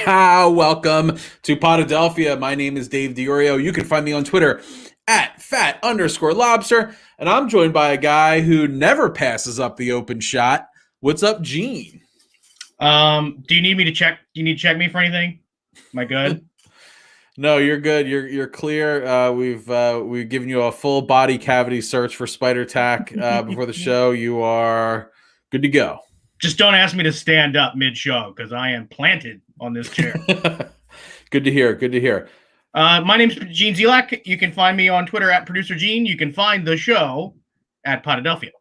Welcome to Podadelphia. My name is Dave DiOrio. You can find me on Twitter at @fat_lobster. And I'm joined by a guy who never passes up the open shot. What's up, Gene? Do you need me to check? Do you need to check me for anything? Am I good? No, you're good. You're clear. We've given you a full body cavity search for spider tack before the show. You are good to go. Just don't ask me to stand up mid-show because I am planted on this chair. Good to hear. Good to hear. My name's Gene Zelak. You can find me on Twitter at Producer Gene. You can find the show at Podadelphia.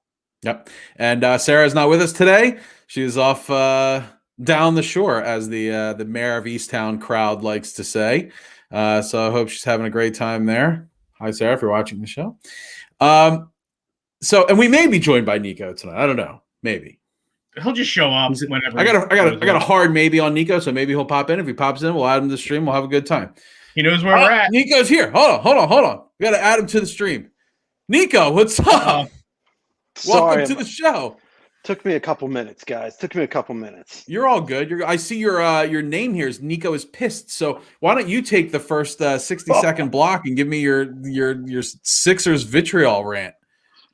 Yep. And Sarah's not with us today. She's off down the shore, as the mayor of Easttown crowd likes to say. So I hope she's having a great time there. Hi, Sarah, if you're watching the show. And we may be joined by Nico tonight. I don't know. Maybe. He'll just show up whenever. I got a hard maybe on Nico, so maybe he'll pop in. If he pops in, we'll add him to the stream. We'll have a good time. He knows where we're at. Nico's here. Hold on. We got to add him to the stream. Nico, what's up? Welcome to the show. Took me a couple minutes, guys. You're all good. I see your name here is Nico is pissed. So why don't you take the first 60-second block and give me your Sixers vitriol rant?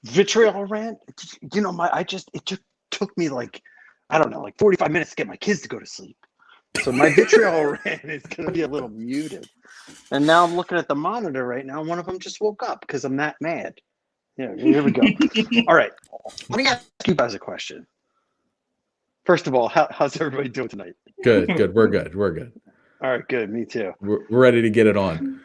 Vitriol rant? You know, it just took me like 45 minutes to get my kids to go to sleep. So my vitriol rant is going to be a little muted. And now I'm looking at the monitor right now. One of them just woke up because I'm that mad. Yeah, here we go. All right. Let me ask you guys a question. First of all, how's everybody doing tonight? Good. We're good. All right, good. Me too. We're ready to get it on.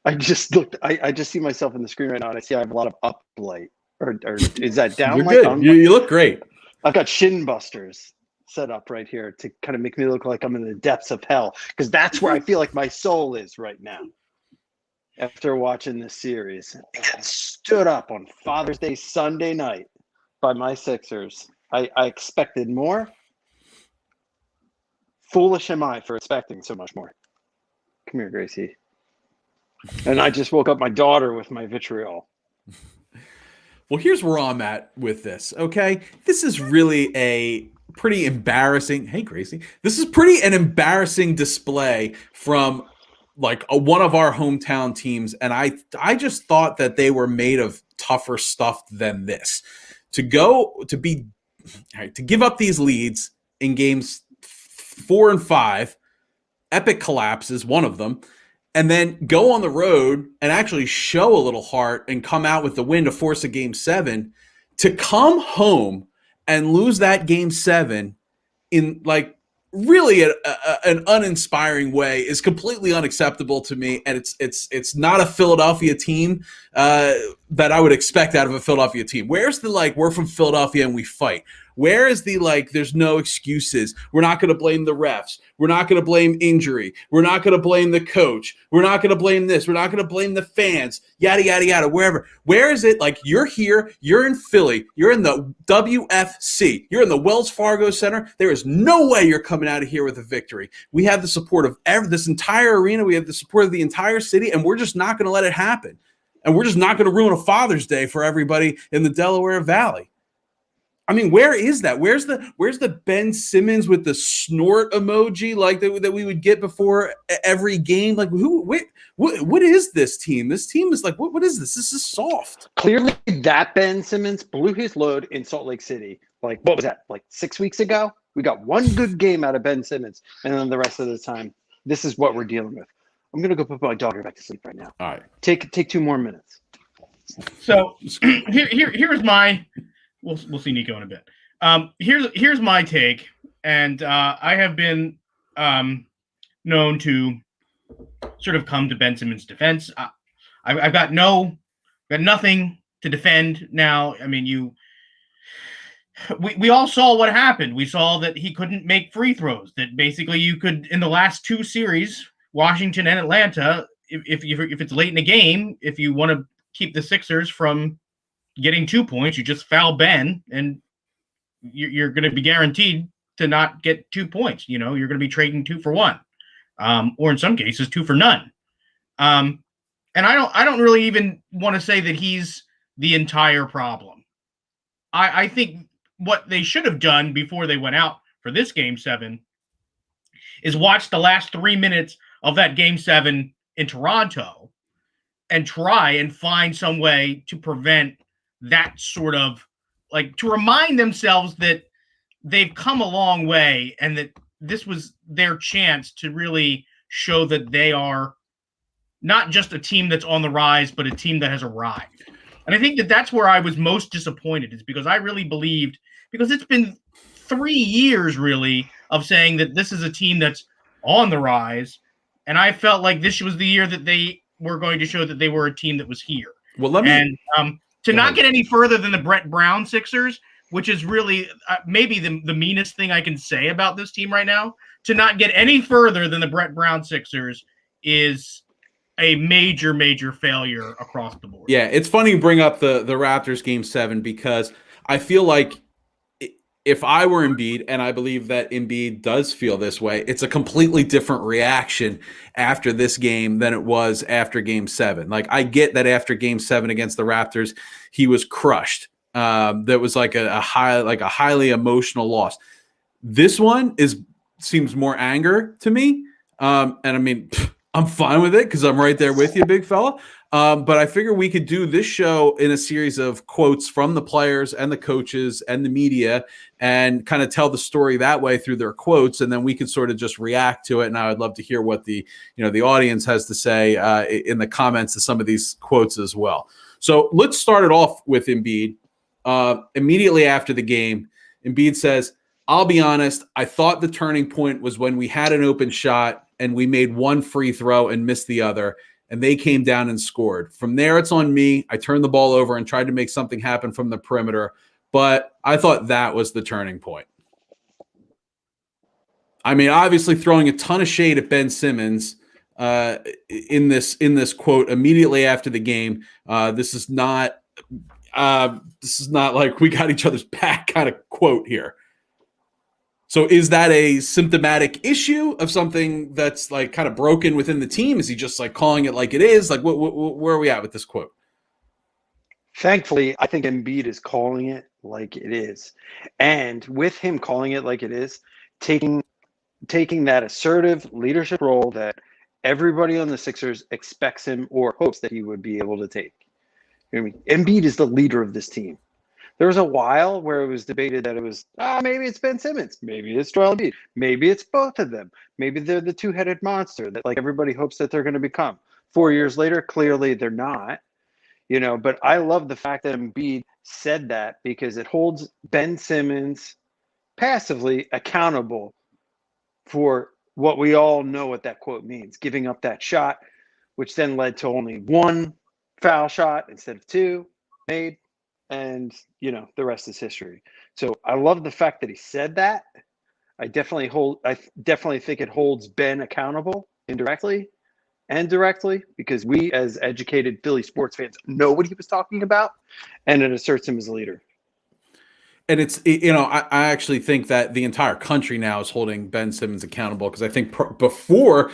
I just looked. I just see myself in the screen right now, and I see I have a lot of up light. Or is that down You're light? good. You look great. I've got shin busters set up right here to kind of make me look like I'm in the depths of hell, because that's where I feel like my soul is right now. After watching this series, and getting stood up on Father's Day Sunday night by my Sixers, I expected more. Foolish am I for expecting so much more. Come here, Gracie. And I just woke up my daughter with my vitriol. Well, here's where I'm at with this, okay? This is really a pretty embarrassing. Hey, Gracie. This is an embarrassing display from one of our hometown teams, and I just thought that they were made of tougher stuff than this. To give up these leads in games 4 and 5, epic collapses, one of them, and then go on the road and actually show a little heart and come out with the win to force a game 7, to come home and lose that game 7 in really an uninspiring way is completely unacceptable to me. And it's not a Philadelphia team that I would expect out of a Philadelphia team. Where's the we're from Philadelphia and we fight? Where is the there's no excuses? We're not going to blame the refs. We're not going to blame injury. We're not going to blame the coach. We're not going to blame this. We're not going to blame the fans. Yada, yada, yada, wherever. Where is it? You're here. You're in Philly. You're in the WFC. You're in the Wells Fargo Center. There is no way you're coming out of here with a victory. We have the support of this entire arena. We have the support of the entire city, and we're just not going to let it happen. And we're just not going to ruin a Father's Day for everybody in the Delaware Valley. I mean, where is that? Where's the Ben Simmons with the snort emoji that we would get before every game? What is this team? This team is what is this? This is soft. Clearly, that Ben Simmons blew his load in Salt Lake City. What was that? 6 weeks ago? We got one good game out of Ben Simmons, and then the rest of the time, this is what we're dealing with. I'm gonna go put my daughter back to sleep right now. All right. Take 2 more minutes. So here's my. We'll see Nico in a bit. Here's my take, and I have been known to sort of come to Ben Simmons' defense. I've got nothing to defend now. I mean, we all saw what happened. We saw that he couldn't make free throws. That basically you could, in the last 2 series, Washington and Atlanta, if it's late in the game, if you want to keep the Sixers from getting 2 points, you just foul Ben, and you're going to be guaranteed to not get 2 points. You're going to be trading 2 for 1, or in some cases 2 for none. And I don't really even want to say that he's the entire problem. I think what they should have done before they went out for this game 7 is watch the last 3 minutes of that Game 7 in Toronto and try and find some way to prevent that sort of, like, to remind themselves that they've come a long way and that this was their chance to really show that they are not just a team that's on the rise, but a team that has arrived. And I think that that's where I was most disappointed, is because I really believed, because it's been 3 years really of saying that this is a team that's on the rise. And I felt like this was the year that they were going to show that they were a team that was here. Well, let me to not get any further than the Brett Brown Sixers, which is really maybe the meanest thing I can say about this team right now. To not get any further than the Brett Brown Sixers is a major, major failure across the board. Yeah, it's funny you bring up the Raptors Game 7, because I feel like if I were Embiid, and I believe that Embiid does feel this way, it's a completely different reaction after this game than it was after Game 7. Like, I get that after Game 7 against the Raptors, he was crushed. That was like a highly emotional loss. This one seems more anger to me. And I mean, I'm fine with it because I'm right there with you, big fella. But I figure we could do this show in a series of quotes from the players and the coaches and the media and kind of tell the story that way through their quotes. And then we could sort of just react to it. And I would love to hear what the audience has to say in the comments to some of these quotes as well. So let's start it off with Embiid. Immediately after the game, Embiid says, "I'll be honest, I thought the turning point was when we had an open shot and we made one free throw and missed the other, and they came down and scored. From there, it's on me. I turned the ball over and tried to make something happen from the perimeter, but I thought that was the turning point." I mean, obviously throwing a ton of shade at Ben Simmons in this quote immediately after the game. This is not like we got each other's back kind of quote here. So is that a symptomatic issue of something that's like kind of broken within the team? Is he just like calling it like it is? Like where are we at with this quote? Thankfully, I think Embiid is calling it like it is. And with him calling it like it is, taking that assertive leadership role that everybody on the Sixers expects him or hopes that he would be able to take. You know what I mean? Embiid is the leader of this team. There was a while where it was debated that it was, maybe it's Ben Simmons, maybe it's Joel Embiid, maybe it's both of them, maybe they're the two-headed monster that like everybody hopes that they're going to become. 4 years later, clearly they're not, But I love the fact that Embiid said that because it holds Ben Simmons passively accountable for what we all know what that quote means, giving up that shot, which then led to only one foul shot instead of two made. And, the rest is history. So I love the fact that he said that. I definitely think it holds Ben accountable indirectly and directly because we as educated Philly sports fans know what he was talking about, and it asserts him as a leader. And it's, I actually think that the entire country now is holding Ben Simmons accountable because I think before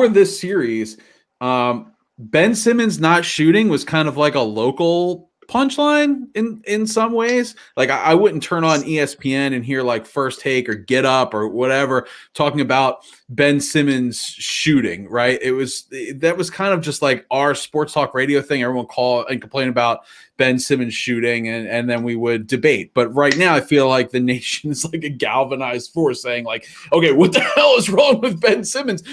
this series, Ben Simmons not shooting was kind of like a local punchline in some ways. Like I wouldn't turn on ESPN and hear like First Take or Get Up or whatever talking about Ben Simmons shooting, right? That was kind of just like our sports talk radio thing. Everyone call and complain about Ben Simmons shooting and then we would debate. But right now I feel like the nation is like a galvanized force saying like, okay, what the hell is wrong with Ben Simmons?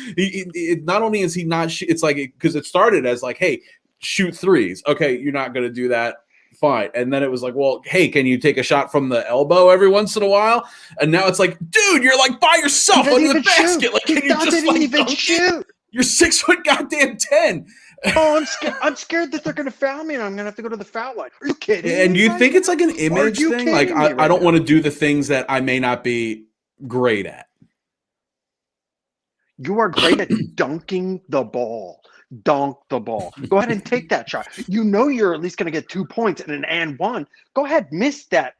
Not only is he not, it's like, because it started as like, hey, shoot threes. Okay, you're not going to do that. Fine. And then it was like, well, hey, can you take a shot from the elbow every once in a while? And now it's like, dude, you're like by yourself under the basket. Shoot. Like, can you just like even shoot? You're 6 foot goddamn 10. Oh, I'm scared that they're going to foul me and I'm going to have to go to the foul line. Are you kidding? And you think it's like an image thing? Like, I don't want to do the things that I may not be great at. You are great at dunking the ball. Dunk the ball. Go ahead and take that shot. You're at least going to get 2 points and an and one. Go ahead, miss that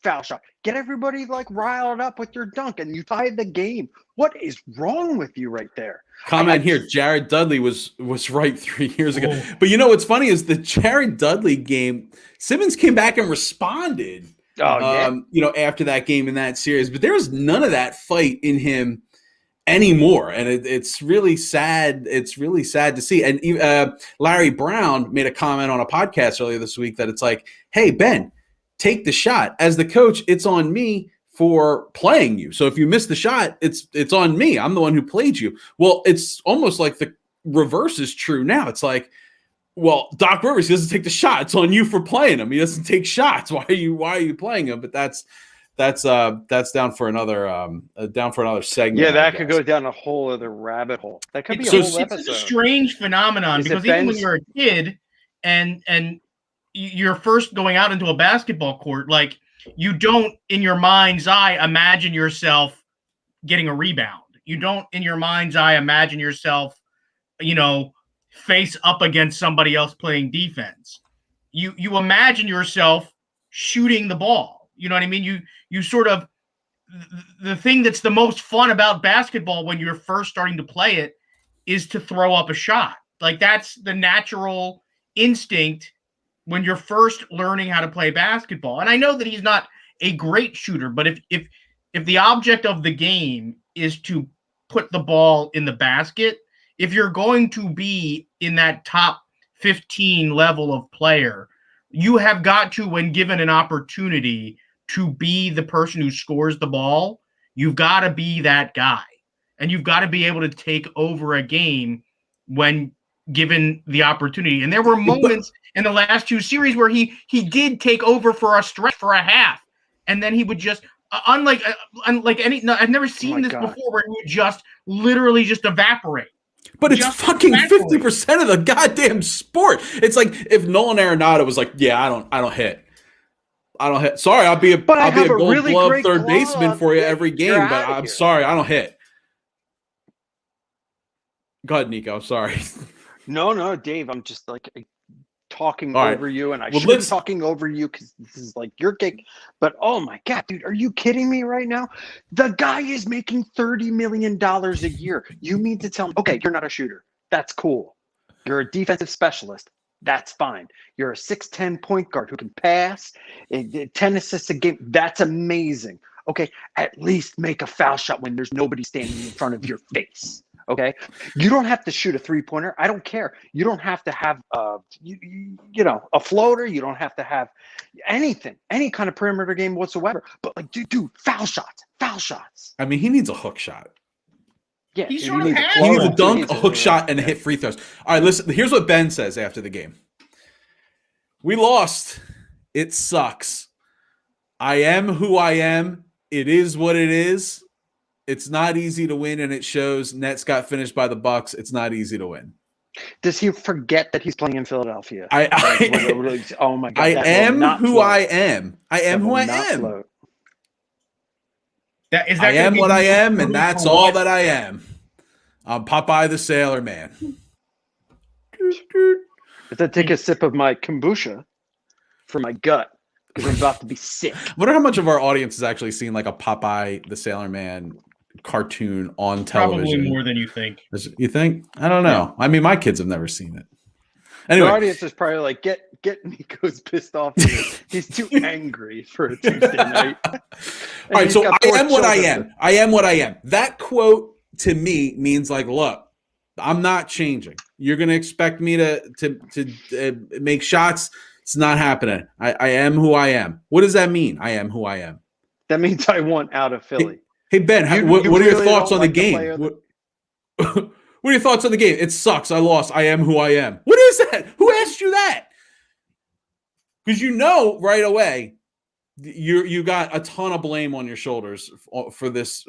foul shot. Get everybody like riled up with your dunk and you tied the game. What is wrong with you right there? Comment here. Jared Dudley was right 3 years ago. But what's funny is the Jared Dudley game, Simmons came back and responded. Oh, yeah. After that game in that series. But there was none of that fight in him anymore, and it's really sad. It's really sad to see. And Larry Brown made a comment on a podcast earlier this week that it's like, hey, Ben, take the shot. As the coach, it's on me for playing you. So if you miss the shot, it's on me. I'm the one who played you. Well, it's almost like the reverse is true now. It's like, well, Doc Rivers, he doesn't take the shot. It's on you for playing him. He doesn't take shots. Why are you playing him? But that's down for another segment. Yeah, that could go down a whole other rabbit hole. That could be a whole episode. It's a strange phenomenon because even when you're a kid and you're first going out into a basketball court, like you don't in your mind's eye imagine yourself getting a rebound. You don't in your mind's eye imagine yourself, face up against somebody else playing defense. You imagine yourself shooting the ball. You know what I mean? You sort of, the thing that's the most fun about basketball when you're first starting to play it is to throw up a shot. Like that's the natural instinct when you're first learning how to play basketball. And I know that he's not a great shooter, but if the object of the game is to put the ball in the basket, if you're going to be in that top 15 level of player, you have got to, when given an opportunity to be the person who scores the ball, you've got to be that guy. And you've got to be able to take over a game when given the opportunity. And there were moments in the last two series where he did take over for a stretch for a half. And then he would just, unlike any, no, I've never seen this before, where he would just literally just evaporate. But it's fucking 50% of the goddamn sport. It's like if Nolan Arenado was like, yeah, I don't hit. Sorry, I'll be a Gold really Glove great third baseman for you every game, but I'm sorry, I don't hit. Go ahead, Nico. I'm sorry. No, Dave. I'm just like talking over you, and I should be talking over you because this is like your gig. But oh my god, dude, are you kidding me right now? The guy is making $30 million a year. You mean to tell me, okay, you're not a shooter. That's cool. You're a defensive specialist. That's fine. You're a 6'10" point guard who can pass, 10 assists a game. That's amazing. Okay, at least make a foul shot when there's nobody standing in front of your face. Okay, you don't have to shoot a 3-pointer. I don't care. You don't have to have a floater. You don't have to have anything, any kind of perimeter game whatsoever. But like, dude, foul shots. I mean, he needs a hook shot. Yeah, he He needs a dunk, a hook shot, and a hit free throws. All right, listen. Here's what Ben says after the game. We lost. It sucks. I am who I am. It is what it is. It's not easy to win, and it shows. Nets got finished by the Bucks. It's not easy to win. Does he forget that he's playing in Philadelphia? Oh my God! I am who I am. I am who I am. I am what I am, and that's all that I am. I'm Popeye the Sailor Man. If I take a sip of my kombucha for my gut, because I'm about to be sick. I wonder how much of our audience has actually seen like a Popeye the Sailor Man cartoon on television. Probably more than you think. You think? I don't know. I mean, my kids have never seen it. Anyway, the audience is probably like, get Nico's pissed off. He's too angry for a Tuesday night. All right, so I am what I am. I am what I am. That quote to me means like, look, I'm not changing. You're going to expect me to make shots. It's not happening. I am who I am. What does that mean? I am who I am. That means I want out of Philly. Hey Ben, what are your thoughts on the game? What are your thoughts on the game? It sucks. I lost. I am who I am. What is that? Who asked you that? Because you know right away you got a ton of blame on your shoulders for this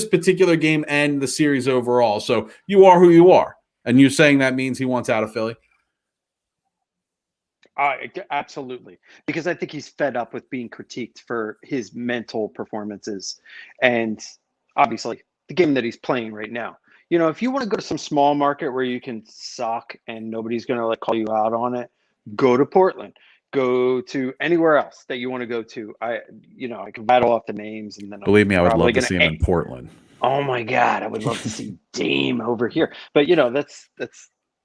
particular game and the series overall. So you are who you are, and you're saying that means he wants out of Philly. Absolutely, because I think he's fed up with being critiqued for his mental performances, and obviously the game that he's playing right now. You know, if you want to go to some small market where you can suck and nobody's going to like call you out on it, go to Portland. Go to anywhere else that you want to go to. I can rattle off the names, and then believe me, I would love to see him in Portland. Oh my God, I would love to see Dame over here. But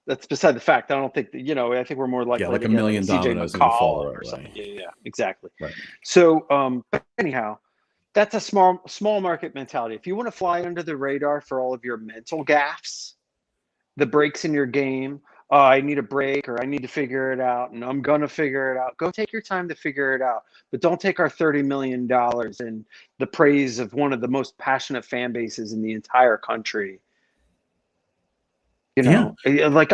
that's beside the fact. I don't think that, I think we're more likely like $1 million CJ dominoes in the fall or something. Right. Yeah, exactly. Right. So, but anyhow, That's a small market mentality. If you want to fly under the radar for all of your mental gaffes, the breaks in your game, I need a break or I need to figure it out and I'm going to figure it out. Go take your time to figure it out. But don't take our $30 million and the praise of one of the most passionate fan bases in the entire country. Like,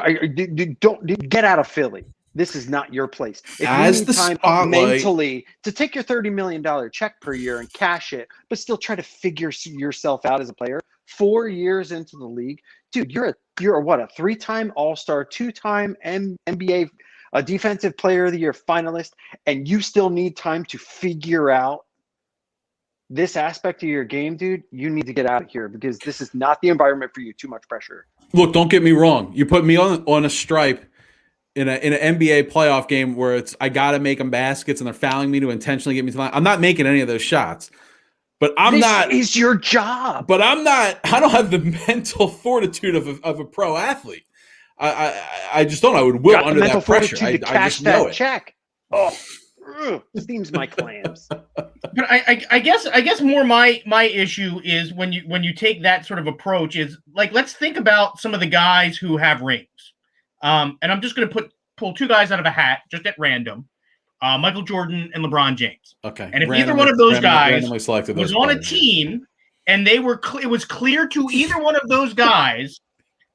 don't get out of Philly. This is not your place. If As you need the time spotlight mentally to take your $30 million check per year and cash it, but still try to figure yourself out as a player, 4 years into the league, dude, you're a 3-time All-Star, 2-time NBA Defensive Player of the Year finalist, and you still need time to figure out this aspect of your game, dude. You need to get out of here because this is not the environment for you. Too much pressure. Look, don't get me wrong. You put me on a stripe in an NBA playoff game where I got to make them baskets and they're fouling me to intentionally get me to the line. I'm not making any of those shots. But This is your job. But I don't have the mental fortitude of a pro athlete. I just don't. I would will under that pressure. I just know it. Check. Oh, steams my clams. But I guess more my issue is when you take that sort of approach is like, let's think about some of the guys who have rings. And I'm just going to pull two guys out of a hat just at random. Michael Jordan and LeBron James. Okay. And if either one of those guys was on a team and it was clear to either one of those guys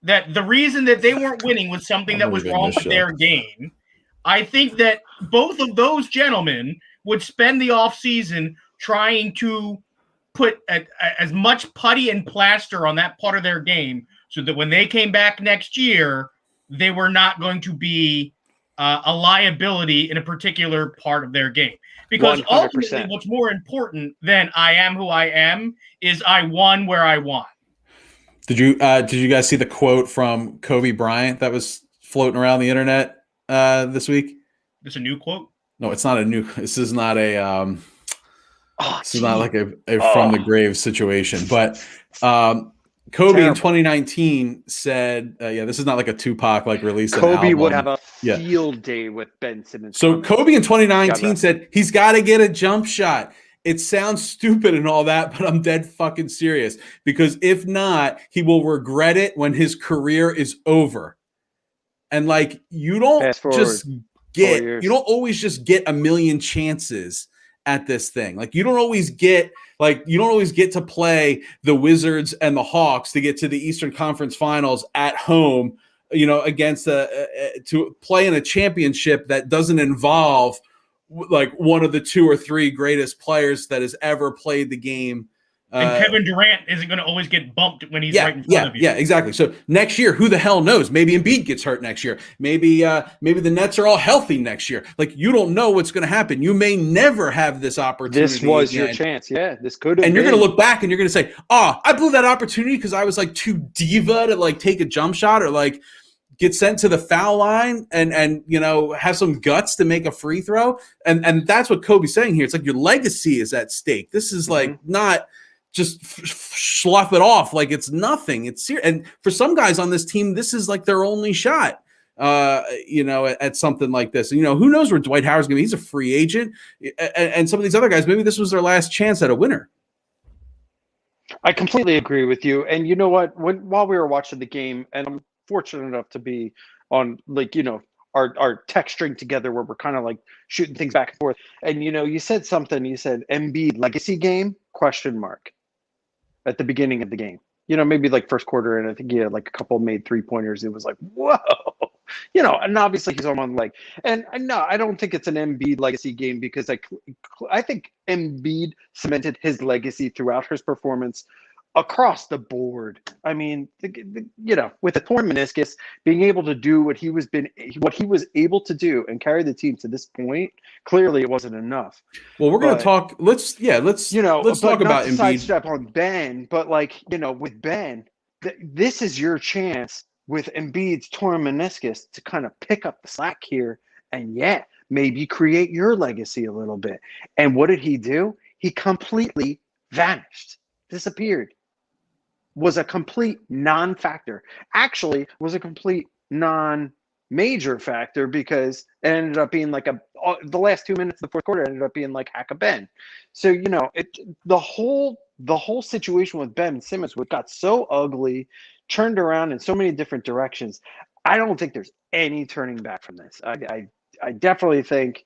that the reason that they weren't winning was something that was wrong with their game, I think that both of those gentlemen would spend the offseason trying to put as much putty and plaster on that part of their game so that when they came back next year, they were not going to be a liability in a particular part of their game. Because 100%. ultimately what's more important than I am who I am is I won where I won. Did you guys see the quote from Kobe Bryant that was floating around the internet this week? This a new quote? No, it's not a new. This is not a. This is not like a from the grave situation. But Kobe in 2019 said, this is not like a Tupac like release. Kobe would have a field day with Ben Simmons. So Kobe in 2019 said he's got to get a jump shot. It sounds stupid and all that, but I'm dead fucking serious because if not, he will regret it when his career is over. And like you don't always just get a million chances at this thing. Like you don't always get to play the Wizards and the Hawks to get to the Eastern Conference Finals at home, against to play in a championship that doesn't involve like one of the 2 or 3 greatest players that has ever played the game. And Kevin Durant isn't going to always get bumped when he's right in front of you. Yeah, exactly. So next year, who the hell knows? Maybe Embiid gets hurt next year. Maybe the Nets are all healthy next year. Like you don't know what's going to happen. You may never have this opportunity. This was your chance. Yeah, this could have. And you're going to look back and you're going to say, I blew that opportunity because I was like too diva to like take a jump shot or like get sent to the foul line and have some guts to make a free throw. And that's what Kobe's saying here. It's like your legacy is at stake. This is like not just slough it off like it's nothing. It's serious. And for some guys on this team, this is like their only shot, at something like this. Who knows where Dwight Howard's going to be? He's a free agent. And some of these other guys, maybe this was their last chance at a winner. I completely agree with you. And you know what? While we were watching the game, and I'm fortunate enough to be on our text string together where we're kind of like shooting things back and forth. And you said something. You said Embiid legacy game ? At the beginning of the game. Maybe like first quarter, and I think he had like a couple made 3-pointers. It was like whoa, and obviously he's on one leg. And no, I don't think it's an Embiid legacy game because I think Embiid cemented his legacy throughout his performance across the board. I mean, with the torn meniscus, being able to do what he was able to do and carry the team to this point, clearly it wasn't enough. Well, we're going to talk. Let's talk about Embiid. Sidestep on Ben, but with Ben, this is your chance with Embiid's torn meniscus to kind of pick up the slack here and maybe create your legacy a little bit. And what did he do? He completely vanished, disappeared. Was a complete non-factor. Actually, was a complete major factor because it ended up being like the last 2 minutes of the fourth quarter ended up being like hack a Ben. So the whole situation with Ben Simmons got so ugly, turned around in so many different directions. I don't think there's any turning back from this. I definitely think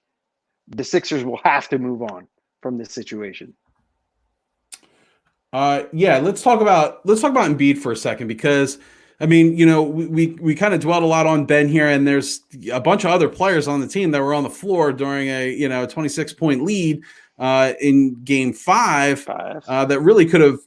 the Sixers will have to move on from this situation. Yeah, let's talk about Embiid for a second, because I mean, we kind of dwelled a lot on Ben here, and there's a bunch of other players on the team that were on the floor during a 26-point lead in Game 5 that really could have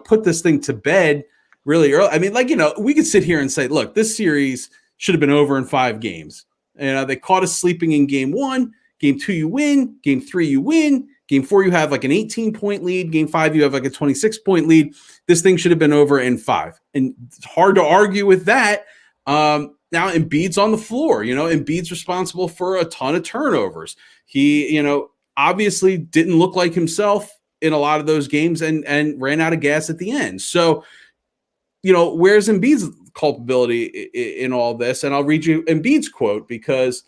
put this thing to bed really early. I mean, we could sit here and say, look, this series should have been over in 5 games. They caught us sleeping in Game 1. Game 2, you win. Game 3, you win. Game 4, you have like an 18-point lead. Game 5, you have like a 26-point lead. This thing should have been over in 5. And it's hard to argue with that. Now Embiid's on the floor. Embiid's responsible for a ton of turnovers. He, obviously didn't look like himself in a lot of those games and ran out of gas at the end. So, where's Embiid's culpability in all this? And I'll read you Embiid's quote because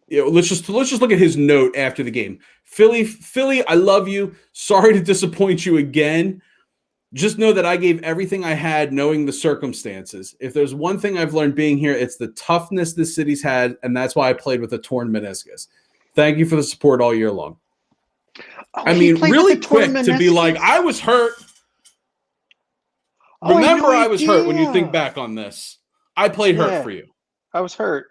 let's just look at his note after the game. Philly, I love you. Sorry to disappoint you again. Just know that I gave everything I had knowing the circumstances. If there's one thing I've learned being here, it's the toughness this city's had, and that's why I played with a torn meniscus. Thank you for the support all year long. I mean, really quick to be like, I was hurt. Remember, I was hurt when you think back on this. I played hurt for you. I was hurt.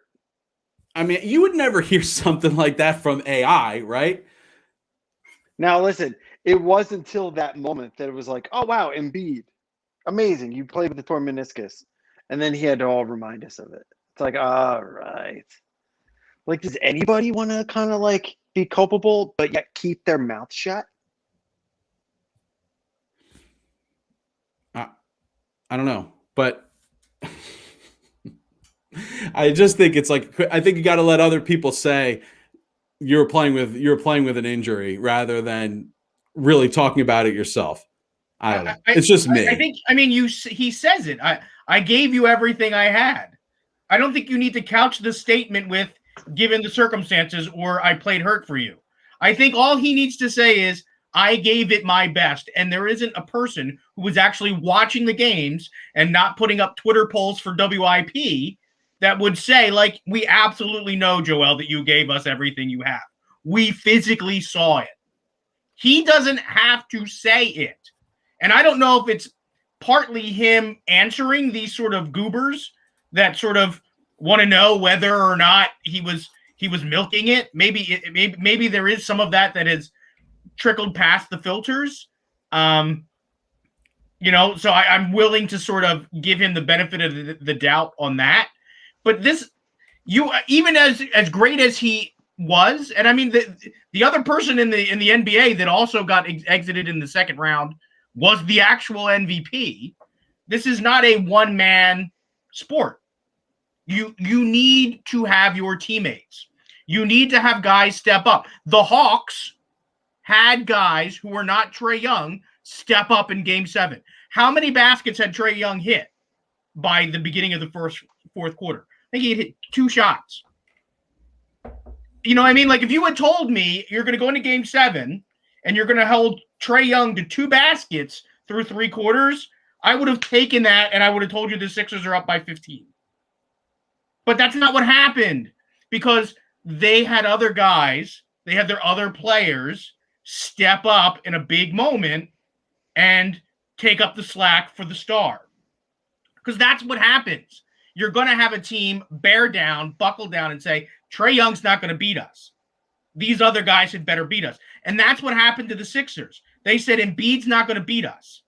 I mean, you would never hear something like that from AI, right? Now, listen, it wasn't until that moment that it was like, oh, wow, Embiid. Amazing. You played with the torn meniscus. And then he had to all remind us of it. It's like, all right. Like, does anybody want to kind of like be culpable, but yet keep their mouth shut? I don't know, but I just think it's like, I think you got to let other people say you're playing with an injury rather than really talking about it yourself. I don't know. It's just me. He says it. I gave you everything I had. I don't think you need to couch the statement with given the circumstances or I played hurt for you. I think all he needs to say is I gave it my best. And there isn't a person who was actually watching the games and not putting up Twitter polls for WIP that would say, like, we absolutely know, Joel, that you gave us everything you have. We physically saw it. He doesn't have to say it. And I don't know if it's partly him answering these sort of goobers that sort of want to know whether or not he was milking it. Maybe there is some of that has trickled past the filters. So I'm willing to sort of give him the benefit of the doubt on that. But even as great as he was, and I mean the other person in the NBA that also got exited in the second round was the actual MVP. This is not a one-man sport. You need to have your teammates. You need to have guys step up. The Hawks had guys who were not Trae Young step up in Game 7. How many baskets had Trae Young hit by the beginning of the fourth quarter? I think he had hit 2 shots. You know what I mean? Like, if you had told me you're going to go into Game 7 and you're going to hold Trae Young to 2 baskets through 3 quarters, I would have taken that and I would have told you the Sixers are up by 15. But that's not what happened because they had other guys, they had their other players step up in a big moment and take up the slack for the star. Because that's what happens. You're going to have a team bear down, buckle down, and say, Trae Young's not going to beat us. These other guys had better beat us. And that's what happened to the Sixers. They said Embiid's not going to beat us.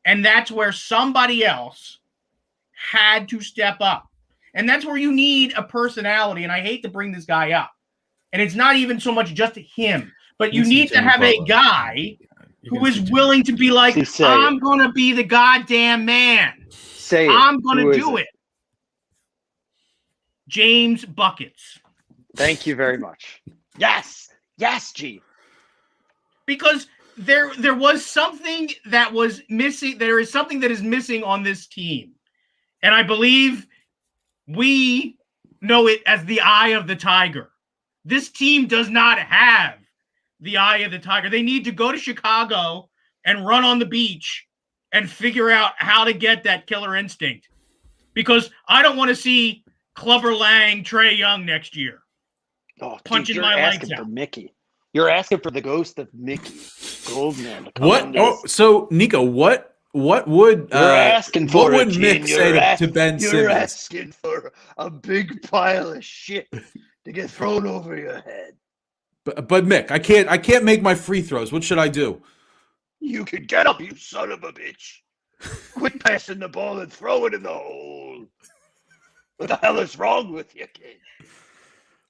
And that's where somebody else had to step up. And that's where you need a personality. And I hate to bring this guy up. And it's not even so much just him. But you need to have a guy who is willing to be like, I'm going to be the goddamn man. I'm going to do it. James Buckets. Thank you very much. Yes. Yes, G. Because there was something that was missing. There is something that is missing on this team. And I believe we know it as the eye of the tiger. This team does not have the eye of the tiger. They need to go to Chicago and run on the beach and figure out how to get that killer instinct. Because I don't want to see Clubber Lang, Trae Young next year. Oh, punching dude, my you're lights asking for out. Mickey. You're asking for the ghost of Mickey Goldman to come What? into Oh, this. so Nico, what would You're asking for what would it, Mick Gene. say to Ben You're Simmons? asking for a big pile of shit to get thrown over your head. But Mick, I can't make my free throws. What should I do? You can get up, you son of a bitch. Quit passing the ball and throw it in the hole. What the hell is wrong with you, kid?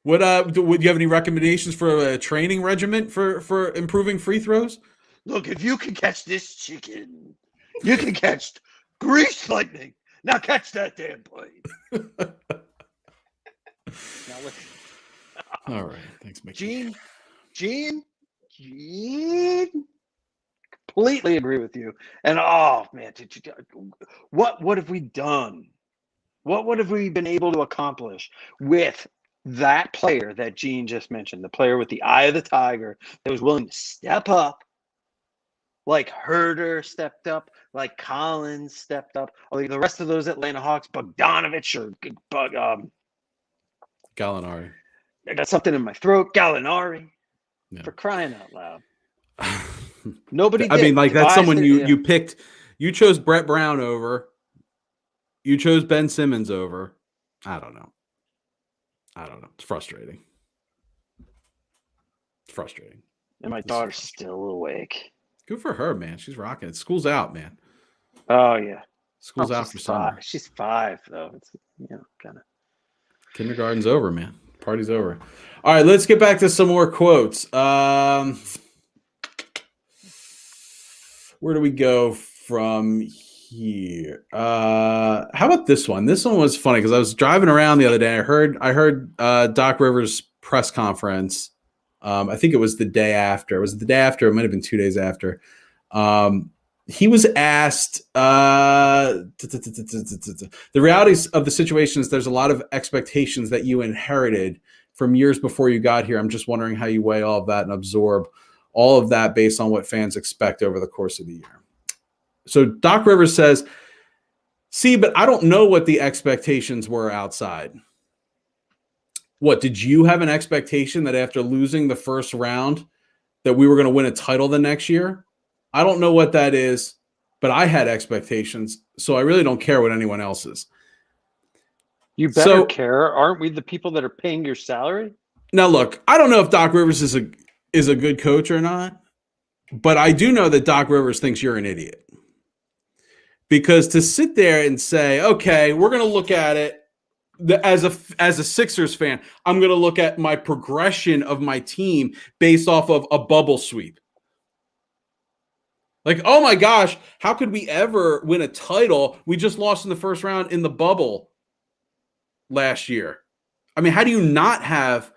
Would you have any recommendations for a training regimen for improving free throws? Look, if you can catch this chicken, you can catch grease lightning. Now catch that damn plane. Now listen. All right, thanks, Mickey. Gene, completely agree with you. And oh man, what have we done? What would have we been able to accomplish with that player that Gene just mentioned, the player with the eye of the tiger that was willing to step up, like Herder stepped up, like Collins stepped up, like the rest of those Atlanta Hawks, Bogdanovich or Gallinari. I got something in my throat, Gallinari, Yeah. for crying out loud. Nobody I did. mean, like that's Tobias someone did, you yeah. you picked. You chose Brett Brown over. You chose Ben Simmons over. I don't know. It's frustrating. And my daughter's still awake. Good for her, man. She's rocking it. School's out, man. Oh yeah. School's out she's for summer. 5. She's 5 though. It's kind of. Kindergarten's over, man. Party's over. All right, let's get back to some more quotes. Where do we go from here? How about this one? This one was funny because I was driving around the other day. I heard Doc Rivers' press conference. I think it was the day after. Was it the day after? It might have been 2 days after. He was asked the realities of the situation is there's a lot of expectations that you inherited from years before you got here. I'm just wondering how you weigh all of that and absorb all of that based on what fans expect over the course of the year. So Doc Rivers says, see, but I don't know what the expectations were outside. What, did you have an expectation that after losing the first round that we were going to win a title the next year? I don't know what that is, but I had expectations, so I really don't care what anyone else is. You better care. Aren't we the people that are paying your salary? Now, look, I don't know if Doc Rivers is a good coach or not, but I do know that Doc Rivers thinks you're an idiot. Because to sit there and say, okay, we're going to look at it as a Sixers fan, I'm going to look at my progression of my team based off of a bubble sweep. Like, oh my gosh, how could we ever win a title? We just lost in the first round in the bubble last year. I mean, how do you not have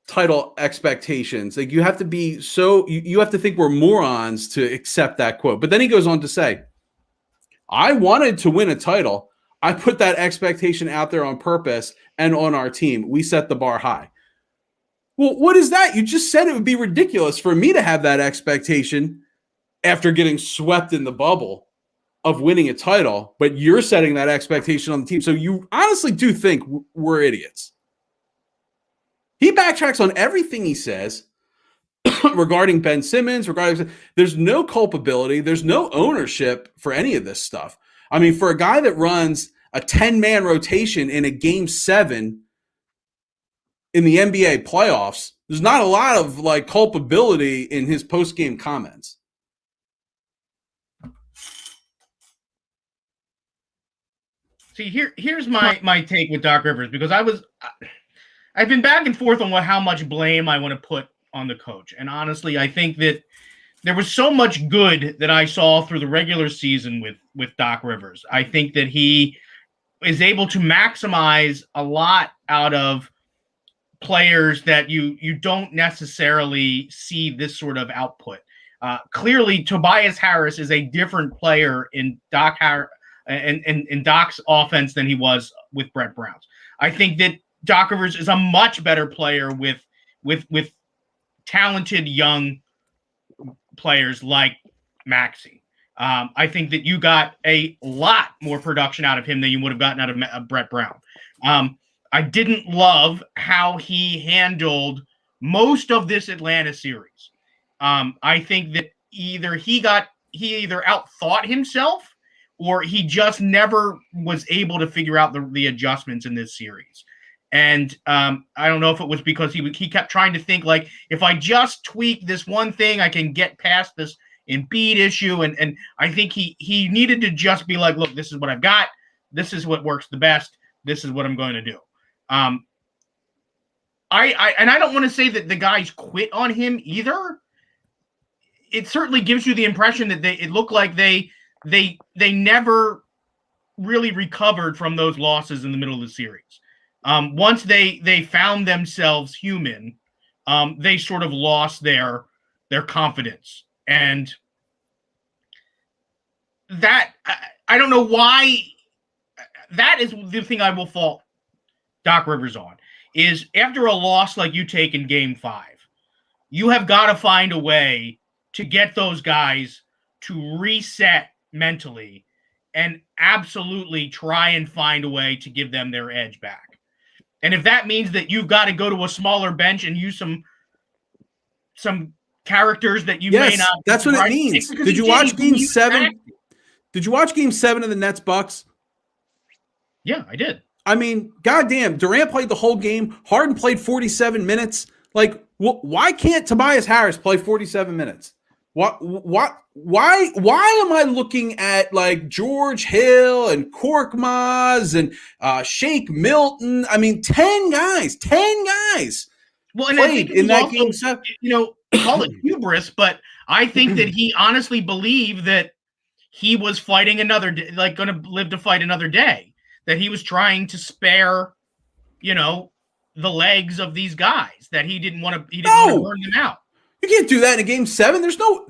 title expectations? Like, you have to be you have to think we're morons to accept that quote. But then he goes on to say, I wanted to win a title. I put that expectation out there on purpose and on our team. We set the bar high. Well, what is that? You just said it would be ridiculous for me to have that expectation after getting swept in the bubble of winning a title, but you're setting that expectation on the team. So you honestly do think we're idiots. He backtracks on everything he says regarding Ben Simmons, there's no culpability. There's no ownership for any of this stuff. I mean, for a guy that runs a 10-man rotation in a game 7 in the NBA playoffs, there's not a lot of like culpability in his post-game comments. See, here's my take with Doc Rivers, because I've been back and forth on how much blame I want to put on the coach. And honestly, I think that there was so much good that I saw through the regular season with Doc Rivers. I think that he is able to maximize a lot out of players that you don't necessarily see this sort of output. Clearly, Tobias Harris is a different player in in Doc's offense than he was with Brett Brown's. I think that Doc Rivers is a much better player with talented young players like Maxey. I think that you got a lot more production out of him than you would have gotten out of Brett Brown. I didn't love how he handled most of this Atlanta series. I think that either he either outthought himself or he just never was able to figure out the adjustments in this series. And I don't know if it was because he kept trying to think like, if I just tweak this one thing, I can get past this Embiid issue. And I think he needed to just be like, look, this is what I've got. This is what works the best. This is what I'm going to do. I don't want to say that the guys quit on him either. It certainly gives you the impression that it looked like they never really recovered from those losses in the middle of the series. Once they found themselves human, they sort of lost their confidence. And that, I don't know why, that is the thing I will fault Doc Rivers on, is after a loss like you take in Game 5, you have got to find a way to get those guys to reset mentally and absolutely try and find a way to give them their edge back. And if that means that you've got to go to a smaller bench and use some characters that you may not. That's what it means. Did you watch Game 7? Did you watch Game 7 of the Nets Bucks? Yeah, I did. I mean, goddamn, Durant played the whole game. Harden played 47 minutes. Like, why can't Tobias Harris play 47 minutes? Why am I looking at like George Hill and Korkmaz and Shake Milton? I mean, 10 guys. Well, and played in that Game 7. Call it hubris, but I think that he honestly believed that he was fighting another day, like going to live to fight another day. That he was trying to spare, the legs of these guys. That he didn't want to burn them out. You can't do that in a Game 7. There's no.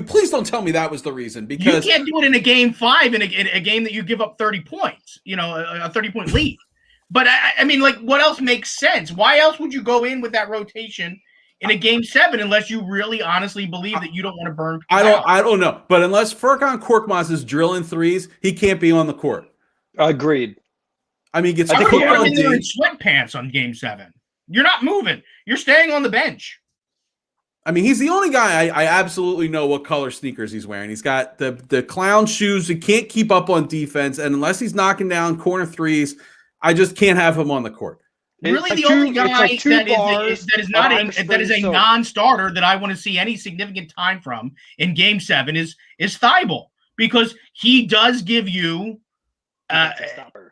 Please don't tell me that was the reason. Because you can't do it in a Game 5 in a game that you give up 30 points. A 30-point lead. But I mean, like, what else makes sense? Why else would you go in with that rotation in a Game 7 unless you really honestly believe that you don't want to burn people out? I don't know. But unless Furkan Korkmaz is drilling threes, he can't be on the court. Agreed. I mean, he gets in there in sweatpants on Game 7. You're not moving. You're staying on the bench. I mean, he's the only guy I absolutely know what color sneakers he's wearing. He's got the clown shoes. He can't keep up on defense. And unless he's knocking down corner threes, I just can't have him on the court. Really, the only guy that is a non-starter that I want to see any significant time from in Game 7 is Thibault, because he does give you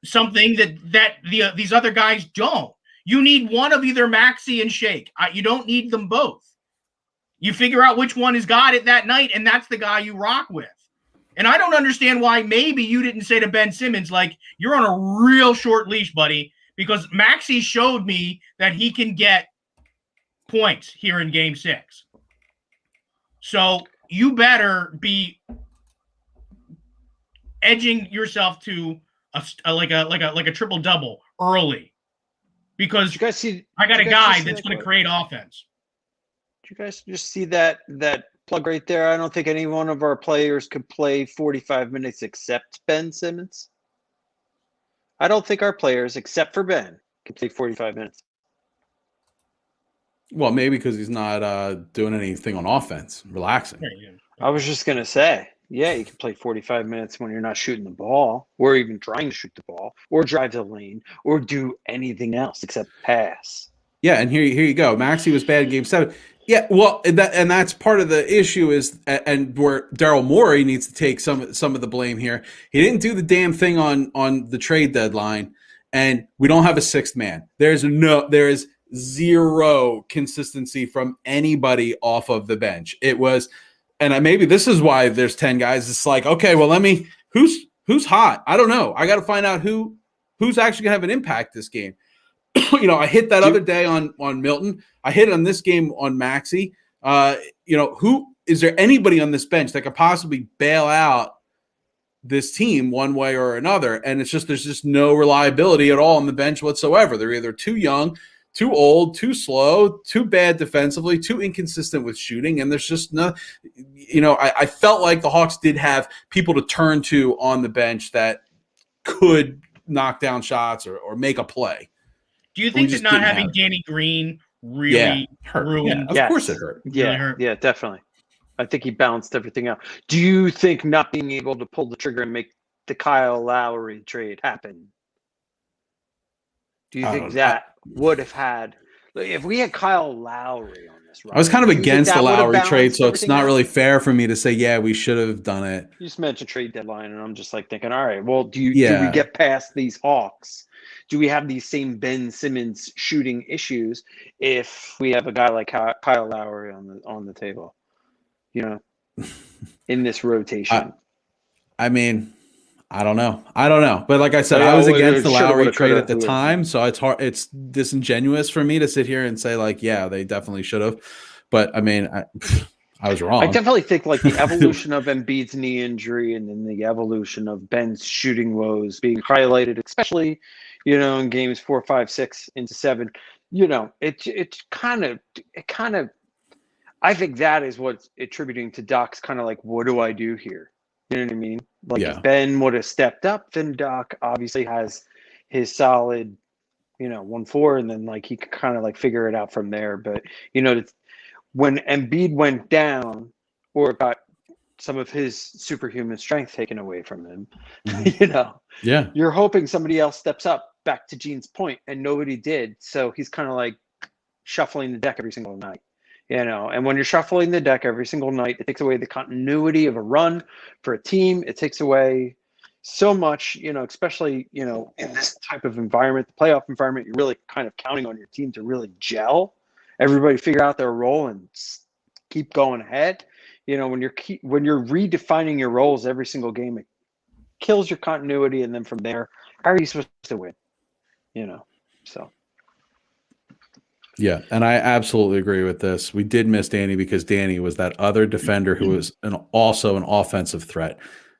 something that these other guys don't. You need one of either Maxey and Shake. You don't need them both. You figure out which one has got it that night, and that's the guy you rock with. And I don't understand why maybe you didn't say to Ben Simmons, like, you're on a real short leash, buddy, because Maxey showed me that he can get points here in Game 6. So you better be edging yourself to a triple double early, because I got a guy that's going to create offense. Did you guys just see that plug right there? I don't think any one of our players could play 45 minutes except Ben Simmons. I don't think our players, except for Ben, can play 45 minutes. Well, maybe because he's not doing anything on offense, relaxing. Yeah. I was just going to say, yeah, you can play 45 minutes when you're not shooting the ball, or even trying to shoot the ball, or drive the lane, or do anything else except pass. Yeah, and here you go. Maxey was bad in Game 7. Yeah, well, and that's part of the issue is, and where Daryl Morey needs to take some of the blame here. He didn't do the damn thing on the trade deadline, and we don't have a sixth man. There is zero consistency from anybody off of the bench. It was, and maybe this is why there's 10 guys. It's like, okay, well, who's hot? I don't know. I got to find out who's actually gonna have an impact this game. I hit that other day on Milton. I hit on this game on Maxey. Who is there anybody on this bench that could possibly bail out this team one way or another. And it's just, there's just no reliability at all on the bench whatsoever. They're either too young, too old, too slow, too bad defensively, too inconsistent with shooting. And there's just no, I felt like the Hawks did have people to turn to on the bench that could knock down shots or make a play. Do you think that not having Danny Green really hurt? Ruined? Yeah, of course it hurt. Yeah, definitely. I think he balanced everything out. Do you think not being able to pull the trigger and make the Kyle Lowry trade happen? Do you think that would have had, if we had Kyle Lowry on this? I was kind of against the Lowry trade, so it's not really fair for me to say, yeah, we should have done it. You just mentioned trade deadline, and I'm just like thinking, all right, well, do we get past these Hawks? Do we have these same Ben Simmons shooting issues if we have a guy like Kyle Lowry on the table? In this rotation. I mean, I don't know. But like I said, I was against the Lowry trade at the time, so it's hard. It's disingenuous for me to sit here and say like, yeah, they definitely should have. But I mean, I was wrong. I definitely think like the evolution of Embiid's knee injury and then the evolution of Ben's shooting woes being highlighted, especially, in games 4, 5, 6 into 7. It kind of. I think that is what's attributing to Doc's kind of like, what do I do here? You know what I mean? Like if Ben would have stepped up, then Doc obviously has his solid, 1-4, and then like he could kind of like figure it out from there. But when Embiid went down or got some of his superhuman strength taken away from him, you're hoping somebody else steps up. Back to Gene's point, and nobody did. So he's kind of like shuffling the deck every single night. And when you're shuffling the deck every single night, it takes away the continuity of a run for a team. It takes away so much, especially, in this type of environment, the playoff environment, you're really kind of counting on your team to really gel, everybody figure out their role and keep going ahead. When you're redefining your roles every single game, it kills your continuity. And then from there, how are you supposed to win? So. Yeah, and I absolutely agree with this. We did miss Danny because Danny was that other defender who was also an offensive threat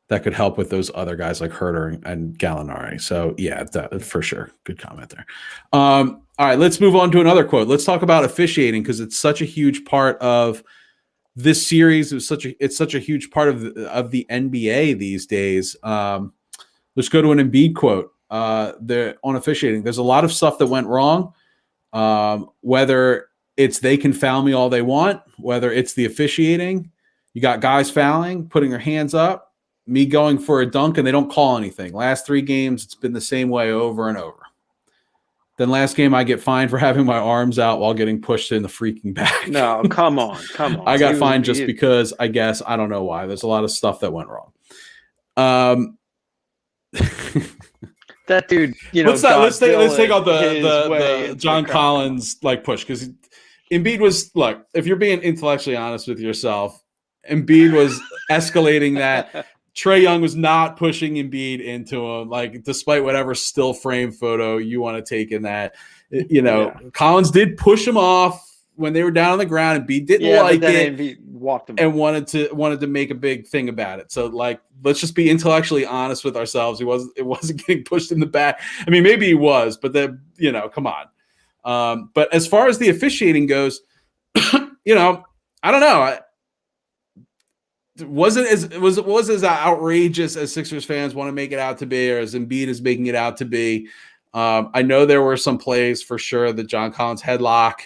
that could help with those other guys like Herter and Gallinari. So, yeah, for sure. Good comment there. All right, let's move on to another quote. Let's talk about officiating because it's such a huge part of this series. It's such a huge part of the NBA these days. Let's go to an Embiid quote on officiating. There's a lot of stuff that went wrong. Whether it's they can foul me all they want, whether it's the officiating, you got guys fouling, putting their hands up, me going for a dunk, and they don't call anything. Last 3 games, it's been the same way over and over. Then last game, I get fined for having my arms out while getting pushed in the freaking back. No, come on. I got fined just because, I guess, I don't know why. There's a lot of stuff that went wrong. That dude, let's take out the John Collins like push because Embiid was if you're being intellectually honest with yourself, Embiid was escalating that. Trae Young was not pushing Embiid into him, despite whatever still frame photo you want to take in that. Collins did push him off when they were down on the ground. Embiid didn't like it. Embiid walked him and wanted to make a big thing about it. So let's just be intellectually honest with ourselves. It wasn't getting pushed in the back. I mean, maybe he was, but come on. But as far as the officiating goes, I don't know. Was it as outrageous as Sixers fans want to make it out to be, or as Embiid is making it out to be? I know there were some plays for sure. The John Collins headlock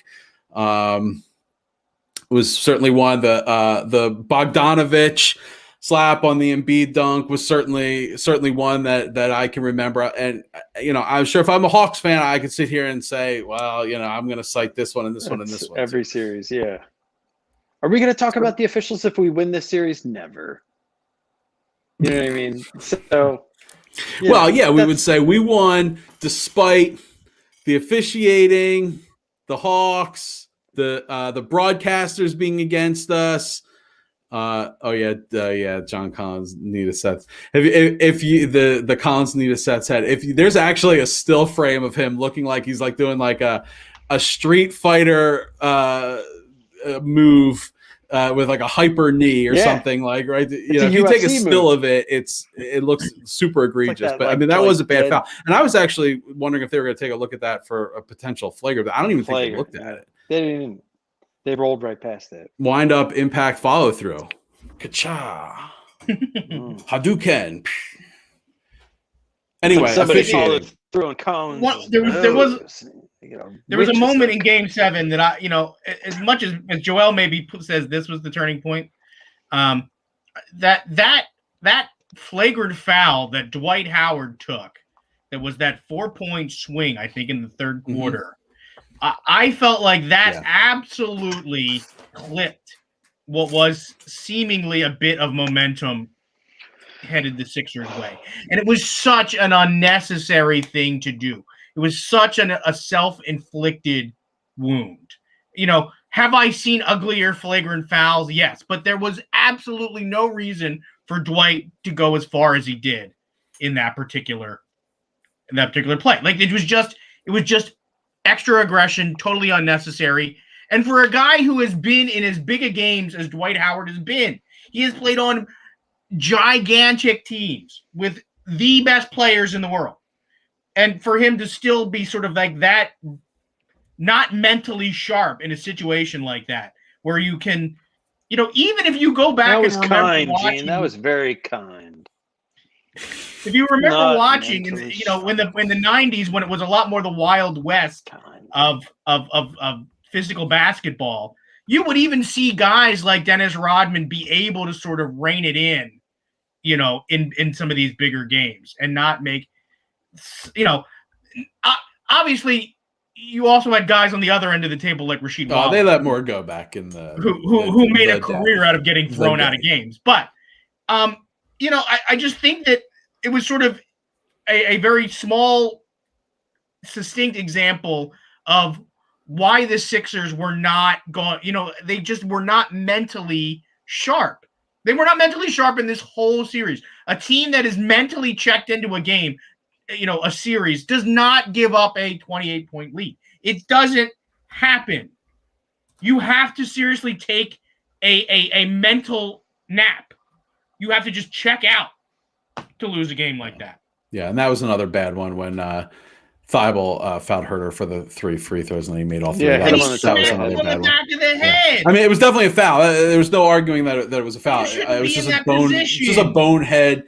was certainly one. The Bogdanovich slap on the Embiid dunk was certainly one that I can remember. And I'm sure if I'm a Hawks fan, I could sit here and say, well, I'm going to cite this one and this one and this one. Every series, yeah. Are we going to talk about the officials if we win this series? Never. You know what I mean? So, we would say we won despite the officiating, the Hawks, the broadcasters being against us. John Collins need a set. The Collins need a set's head. If there's actually a still frame of him looking like he's doing a Street Fighter move with like a hyper knee or something like, right? You know, if you take a still of it, it looks super egregious. that, but I mean, that was a bad foul. And I was actually wondering if they were going to take a look at that for a potential flagrant. But I don't even think they looked at it. They didn't even. They rolled right past it. Wind up, impact, follow through. Ka-cha. Hadouken. Anyway, somebody followed through on cones. Well, there was a moment in Game 7 that I, as much as Joel maybe says this was the turning point, that flagrant foul that Dwight Howard took, that was that 4-point swing, I think, in the third quarter. I felt like that absolutely clipped what was seemingly a bit of momentum headed the Sixers' way. And it was such an unnecessary thing to do. It was such a self-inflicted wound. Have I seen uglier flagrant fouls? Yes, but there was absolutely no reason for Dwight to go as far as he did in that particular play. Like it was just extra aggression, totally unnecessary. And for a guy who has been in as big a games as Dwight Howard has been, he has played on gigantic teams with the best players in the world. And for him to still be sort of like that, not mentally sharp in a situation like that, where you can, even if you go back and remember kind, watching, Gene. That was very kind. If you remember watching, in the 90s, when it was a lot more the Wild West of physical basketball, you would even see guys like Dennis Rodman be able to sort of rein it in, in some of these bigger games and not make, obviously you also had guys on the other end of the table like Rasheed Wallace. They let more go back in the who made a career out of getting thrown out of games. But I just think that it was sort of a very small, succinct example of why the Sixers were not going, they just were not mentally sharp. They were not mentally sharp in this whole series. A team that is mentally checked into a game, a series, does not give up a 28-point lead. It doesn't happen. You have to seriously take a mental nap. You have to just check out to lose a game like that. Yeah, and that was another bad one when Thibault fouled Herter for the 3 free throws, and he made all 3. Yeah, that hit was back another bad of one. the head. I mean, it was definitely a foul. There was no arguing that it was a foul. It was just a bonehead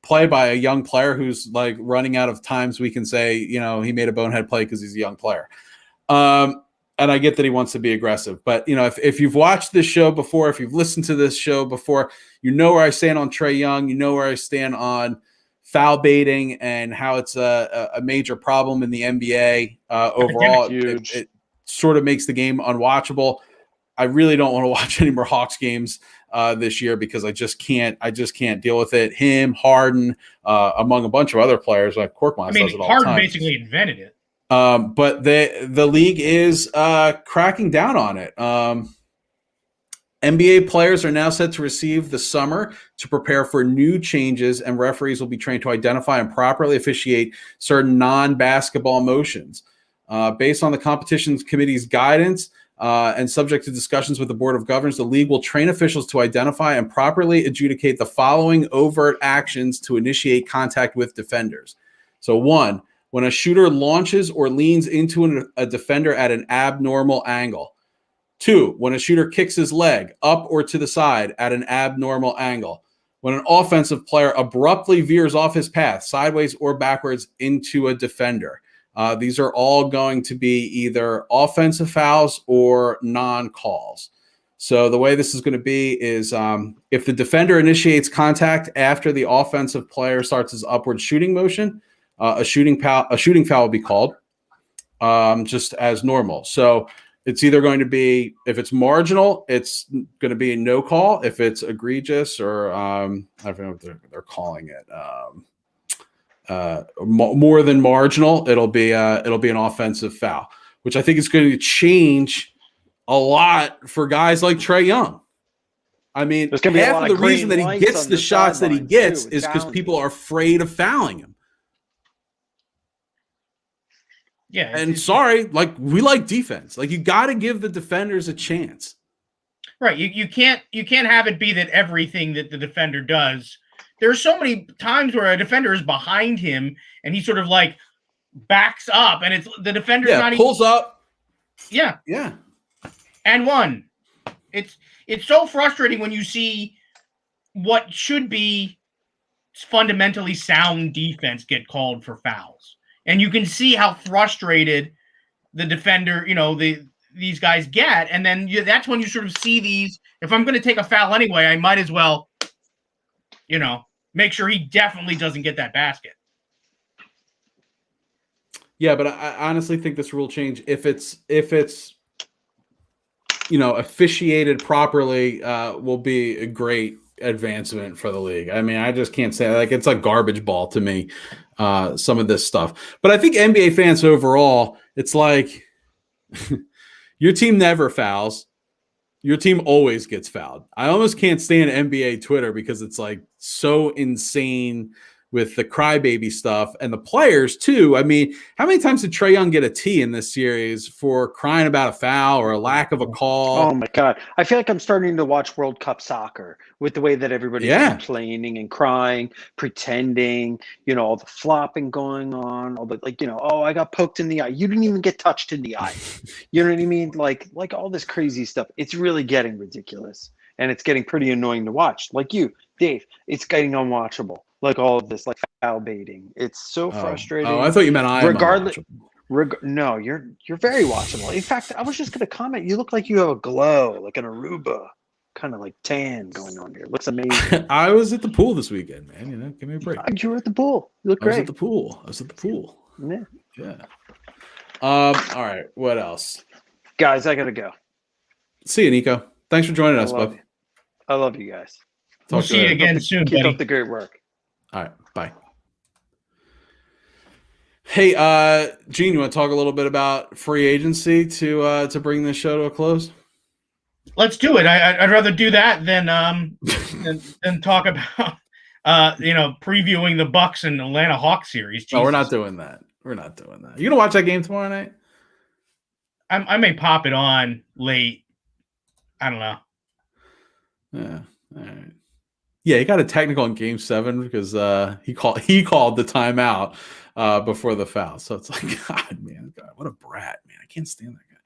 play by a young player who's like running out of times we can say, he made a bonehead play because he's a young player. And I get that he wants to be aggressive, but if you've watched this show before, if you've listened to this show before, you know where I stand on Trae Young. You know where I stand on foul baiting and how it's a major problem in the NBA overall. It sort of makes the game unwatchable. I really don't want to watch any more Hawks games this year because I just can't deal with it. Him, Harden, among a bunch of other players like Korkmaz does it all the time. Harden basically invented it. But the league is cracking down on it. NBA players are now set to receive the summer to prepare for new changes, and referees will be trained to identify and properly officiate certain non-basketball motions. Based on the competitions committee's guidance and subject to discussions with the Board of Governors, the league will train officials to identify and properly adjudicate the following overt actions to initiate contact with defenders. So 1, when a shooter launches or leans into a defender at an abnormal angle. 2, when a shooter kicks his leg up or to the side at an abnormal angle. When an offensive player abruptly veers off his path, sideways or backwards, into a defender. These are all going to be either offensive fouls or non-calls. So the way this is going to be is if the defender initiates contact after the offensive player starts his upward shooting motion, a shooting foul will be called just as normal. So it's either going to be, if it's marginal, it's going to be a no call. If it's egregious or I don't know what they're calling it, more than marginal, it'll be an offensive foul, which I think is going to change a lot for guys like Trae Young. I mean, half of the reason that he gets the shots that he gets is because people are afraid of fouling him. Yeah, and sorry, like we like defense. Like you got to give the defenders a chance. Right. You can't have it be that everything that the defender does. There's so many times where a defender is behind him and he sort of like backs up and it's the defender's not pulls up. Yeah. Yeah. And one. It's so frustrating when you see what should be fundamentally sound defense get called for fouls. And you can see how frustrated the defender, these guys get. And then that's when you sort of see these. If I'm going to take a foul anyway, I might as well, make sure he definitely doesn't get that basket. Yeah, but I honestly think this rule change, if it's officiated properly, will be a great advancement for the league. I mean, I just can't say, like, it's like garbage ball to me, some of this stuff. But I think NBA fans overall, it's like your team never fouls. Your team always gets fouled. I almost can't stand NBA Twitter because it's like so insane with the crybaby stuff and the players too. I mean, how many times did Trae Young get a T in this series for crying about a foul or a lack of a call? Oh my God. I feel like I'm starting to watch World Cup soccer with the way that everybody's complaining and crying, pretending, all the flopping going on, all the oh, I got poked in the eye. You didn't even get touched in the eye. You know what I mean? Like all this crazy stuff. It's really getting ridiculous and it's getting pretty annoying to watch. Like you, Dave, it's getting unwatchable. Like all of this, like foul baiting. It's so frustrating. Oh, I thought you meant I am unwatchable. No, you're very watchable. In fact, I was just going to comment. You look like you have a glow, like an Aruba, kind of like tan going on here. Looks amazing. I was at the pool this weekend, man. Give me a break. You were at the pool. You look great. I was at the pool. Yeah. All right. What else? Guys, I got to go. See you, Nico. Thanks for joining us, bud. I love you guys. We'll see you again soon, Keep up the great work. All right. Bye. Hey, Gene, you want to talk a little bit about free agency to bring this show to a close? Let's do it. I'd rather do that than talk about previewing the Bucks and Atlanta Hawks series. Jesus. No, we're not doing that. You gonna watch that game tomorrow night? I may pop it on late. I don't know. Yeah. All right. Yeah, he got a technical in Game 7 because he called the timeout before the foul. So it's like, God, what a brat, man! I can't stand that guy.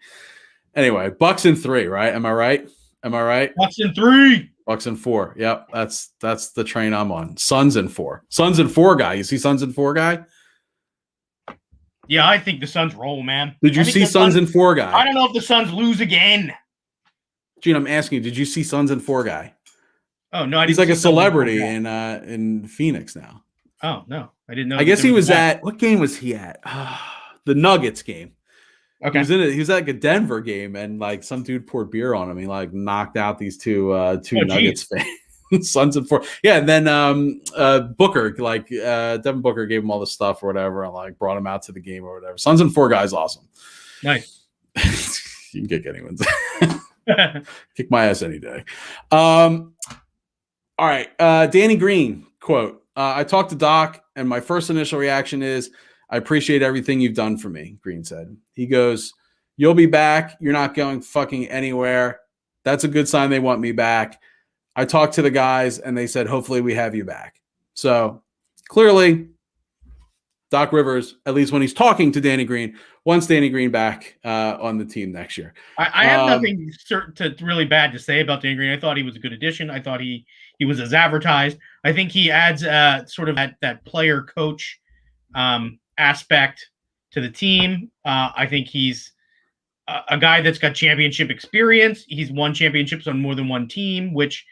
Anyway, Bucks in 3, right? Am I right? Bucks in 3. Bucks in 4. Yep, that's the train I'm on. Suns in 4. Suns in 4 guy. You see Suns in 4 guy? Yeah, I think the Suns roll, man. Did you see Suns in 4 guy? I don't know if the Suns lose again. Gene, I'm asking you, did you see Suns in 4 guy? Oh no, he's like a celebrity in Phoenix now. Oh no, I didn't know. I guess he was at what game was he at? The Nuggets game. Okay, he was at like a Denver game, and like some dude poured beer on him. He like knocked out these two Nuggets fans. Suns in 4. Yeah, and then Booker, Devin Booker gave him all the stuff or whatever, and like brought him out to the game or whatever. Suns in 4 guys, awesome. Nice. You can kick anyone's. Kick my ass any day. All right. Danny Green quote. I talked to Doc and my first initial reaction is, I appreciate everything you've done for me. Green said. He goes, you'll be back. You're not going fucking anywhere. That's a good sign they want me back. I talked to the guys and they said, hopefully we have you back. So clearly Doc Rivers, at least when he's talking to Danny Green, wants Danny Green back on the team next year. I have nothing really bad to say about Danny Green. I thought he was a good addition. I thought he was as advertised. I think he adds sort of that player coach aspect to the team. I think he's a guy that's got championship experience. He's won championships on more than one team, which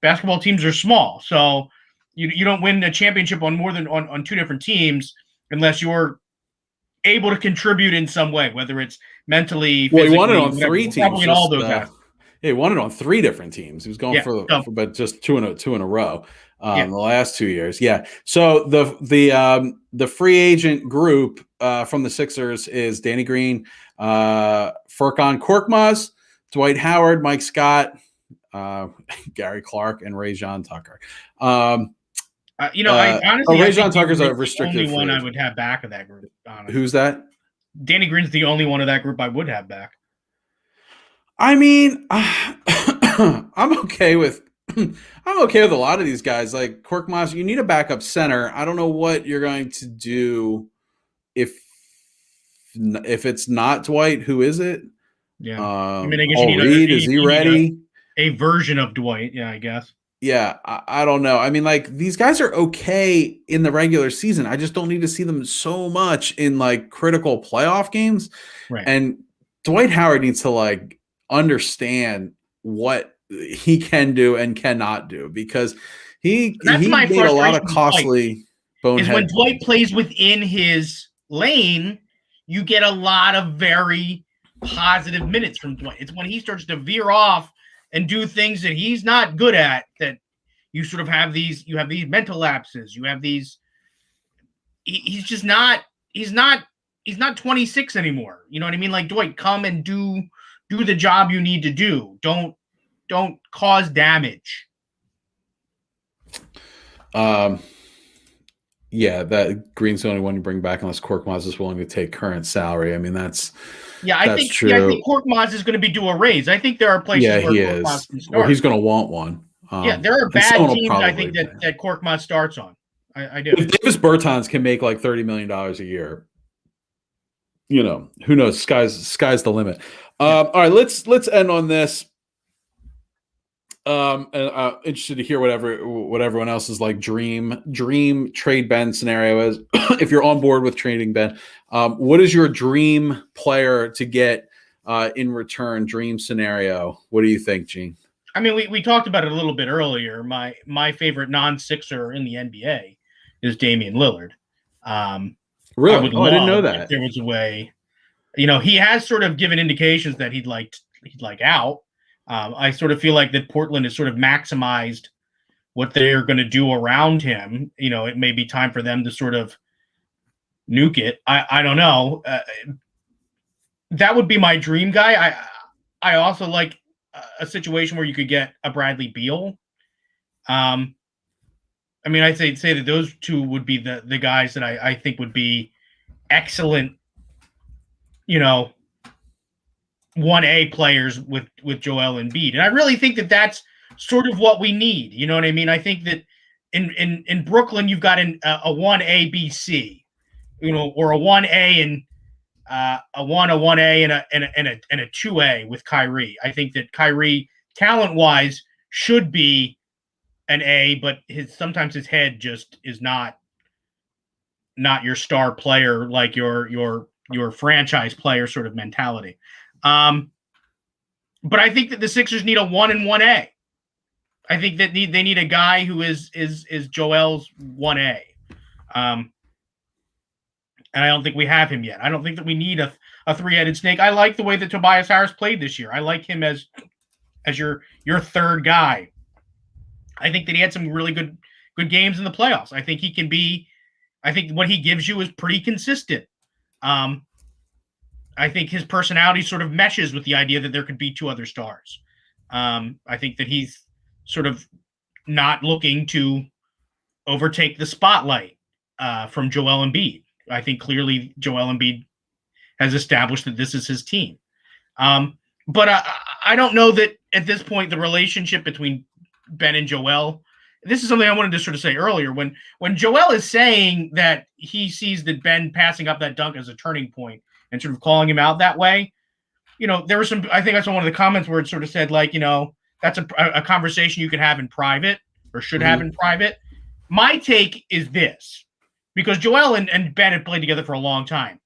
basketball teams are small. So you don't win a championship on more than on 2 different teams unless you're able to contribute in some way, whether it's mentally, physically. Well, he won it on 3 teams. Probably in all those guys. Yeah, he won it on 3 different teams. He was going for but just two in a row the last 2 years. Yeah. So the free agent group from the Sixers is Danny Green, Furkan Korkmaz, Dwight Howard, Mike Scott, Gary Clark, and Rajon Tucker. I honestly, Rajon Tucker's a restricted only one I would have back of that group. Honestly. Who's that? Danny Green's the only one of that group I would have back. I mean, I'm okay with I'm okay with a lot of these guys. Like Korkmaz, you need a backup center. I don't know what you're going to do if it's not Dwight. Who is it? Yeah. I mean, I guess you Paul need Reed, is he you need ready? a version of Dwight. Yeah, I guess. Yeah, I don't know. I mean, like these guys are okay in the regular season. I just don't need to see them so much in like critical playoff games. Right. And Dwight Howard needs to like understand what he can do and cannot do because That's he my made a lot of frustration with Dwight, costly is when bonehead Dwight plays. plays within his lane, you get a lot of very positive minutes from Dwight. It's when he starts to veer off and do things that he's not good at that you sort of have these mental lapses. You have these he's just not he's not 26 anymore. You know what I mean? Like, Dwight, come and do the job you need to do. Don't cause damage. Yeah, that Green's the only one you bring back unless Korkmaz is willing to take current salary. I mean, that's true. I think Korkmaz is going to be due a raise. I think there are places Yeah, where he Korkmaz is, can or start. he's going to want one. Yeah, there are And bad someone will teams I probably think pay. that Korkmaz starts on. I do. If Davis Bertans can make like $30 million a year, who knows? Sky's the limit. All right, let's end on this. And interested to hear what everyone else's like dream trade Ben scenario is. If you're on board with trading Ben, what is your dream player to get in return? Dream scenario. What do you think, Gene? I mean, we talked about it a little bit earlier. My favorite non-Sixer in the NBA is Damian Lillard. Really? I would I didn't know love that. if there was a way. He has sort of given indications that he'd like out. I sort of feel like that Portland has sort of maximized what they're going to do around him. It may be time for them to sort of nuke it. I don't know. That would be my dream guy. I also like a situation where you could get a Bradley Beal. I mean, I'd say that those two would be the guys that I think would be excellent, 1A players with Joel Embiid. And I really think that that's sort of what we need. You know what I mean? I think that in Brooklyn, you've got a 1A, B, C, or a 1A and a 1A and a 2A with Kyrie. I think that Kyrie, talent-wise, should be an A, but sometimes his head just is not your star player, like your franchise player sort of mentality. But I think that the Sixers need a 1 and 1A. I think that they need a guy who is Joel's 1A. And I don't think we have him yet. I don't think that we need a three-headed snake. I like the way that Tobias Harris played this year. I like him as your third guy. I think that he had some really good games in the playoffs. I think he can be. I think what he gives you is pretty consistent. I think his personality sort of meshes with the idea that there could be two other stars. I think that he's sort of not looking to overtake the spotlight from Joel Embiid. I think clearly Joel Embiid has established that this is his team. But I don't know that at this point the relationship between Ben and Joel, this is something I wanted to sort of say earlier. When Joel is saying that he sees that Ben passing up that dunk as a turning point and sort of calling him out that way, there was some, I think I saw one of the comments where it sort of said like, that's a conversation you can have in private or should have in private. My take is this, because Joel and Ben have played together for a long time.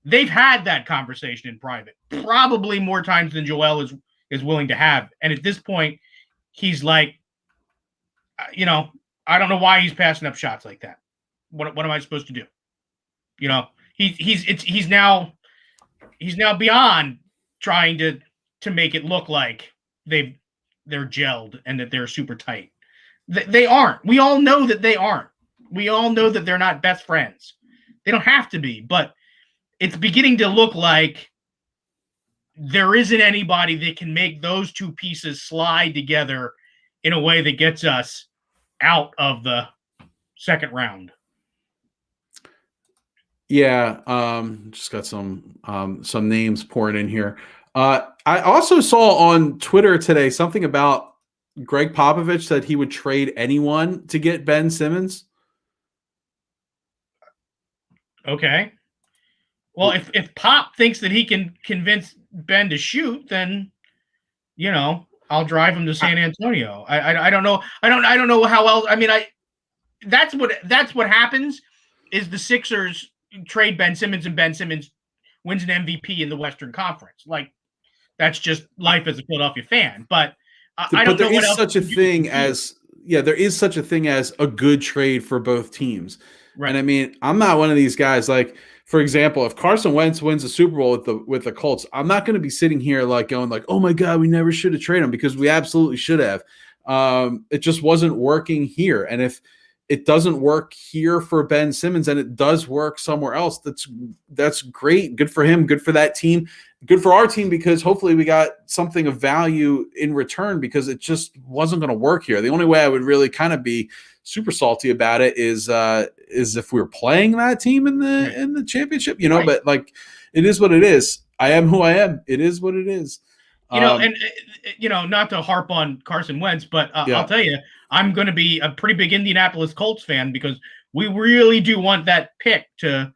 They've had that conversation in private, probably more times than Joel is willing to have. And at this point, he's like, I don't know why he's passing up shots like that. What am I supposed to do? He's now beyond trying to make it look like they're gelled and that they're super tight. They aren't. We all know that they aren't. We all know that they're not best friends. They don't have to be, but it's beginning to look like there isn't anybody that can make those two pieces slide together in a way that gets us out of the second round. Yeah, just got some names pouring in here. I also saw on Twitter today something about Greg Popovich said he would trade anyone to get Ben Simmons. Okay. Well, if Pop thinks that he can convince Ben to shoot, then I'll drive him to San Antonio. I don't know. I don't know how else. I mean, that's what happens is the Sixers trade Ben Simmons and Ben Simmons wins an MVP in the Western Conference. Like, that's just life as a Philadelphia fan. But I don't know what else. There is such a thing as a good trade for both teams. Right. And I mean, I'm not one of these guys. Like, for example, if Carson Wentz wins the Super Bowl with the Colts, I'm not going to be sitting here like going like, oh my God, we never should have traded him, because we absolutely should have. It just wasn't working here. And if it doesn't work here for Ben Simmons and it does work somewhere else, that's great. Good for him. Good for that team. Good for our team, because hopefully we got something of value in return, because it just wasn't going to work here. The only way I would really kind of be super salty about it is if we were playing that team in the championship, right. But like, it is what it is. I am who I am. It is what it is. Not to harp on Carson Wentz, but I'll tell you, I'm going to be a pretty big Indianapolis Colts fan, because we really do want that pick to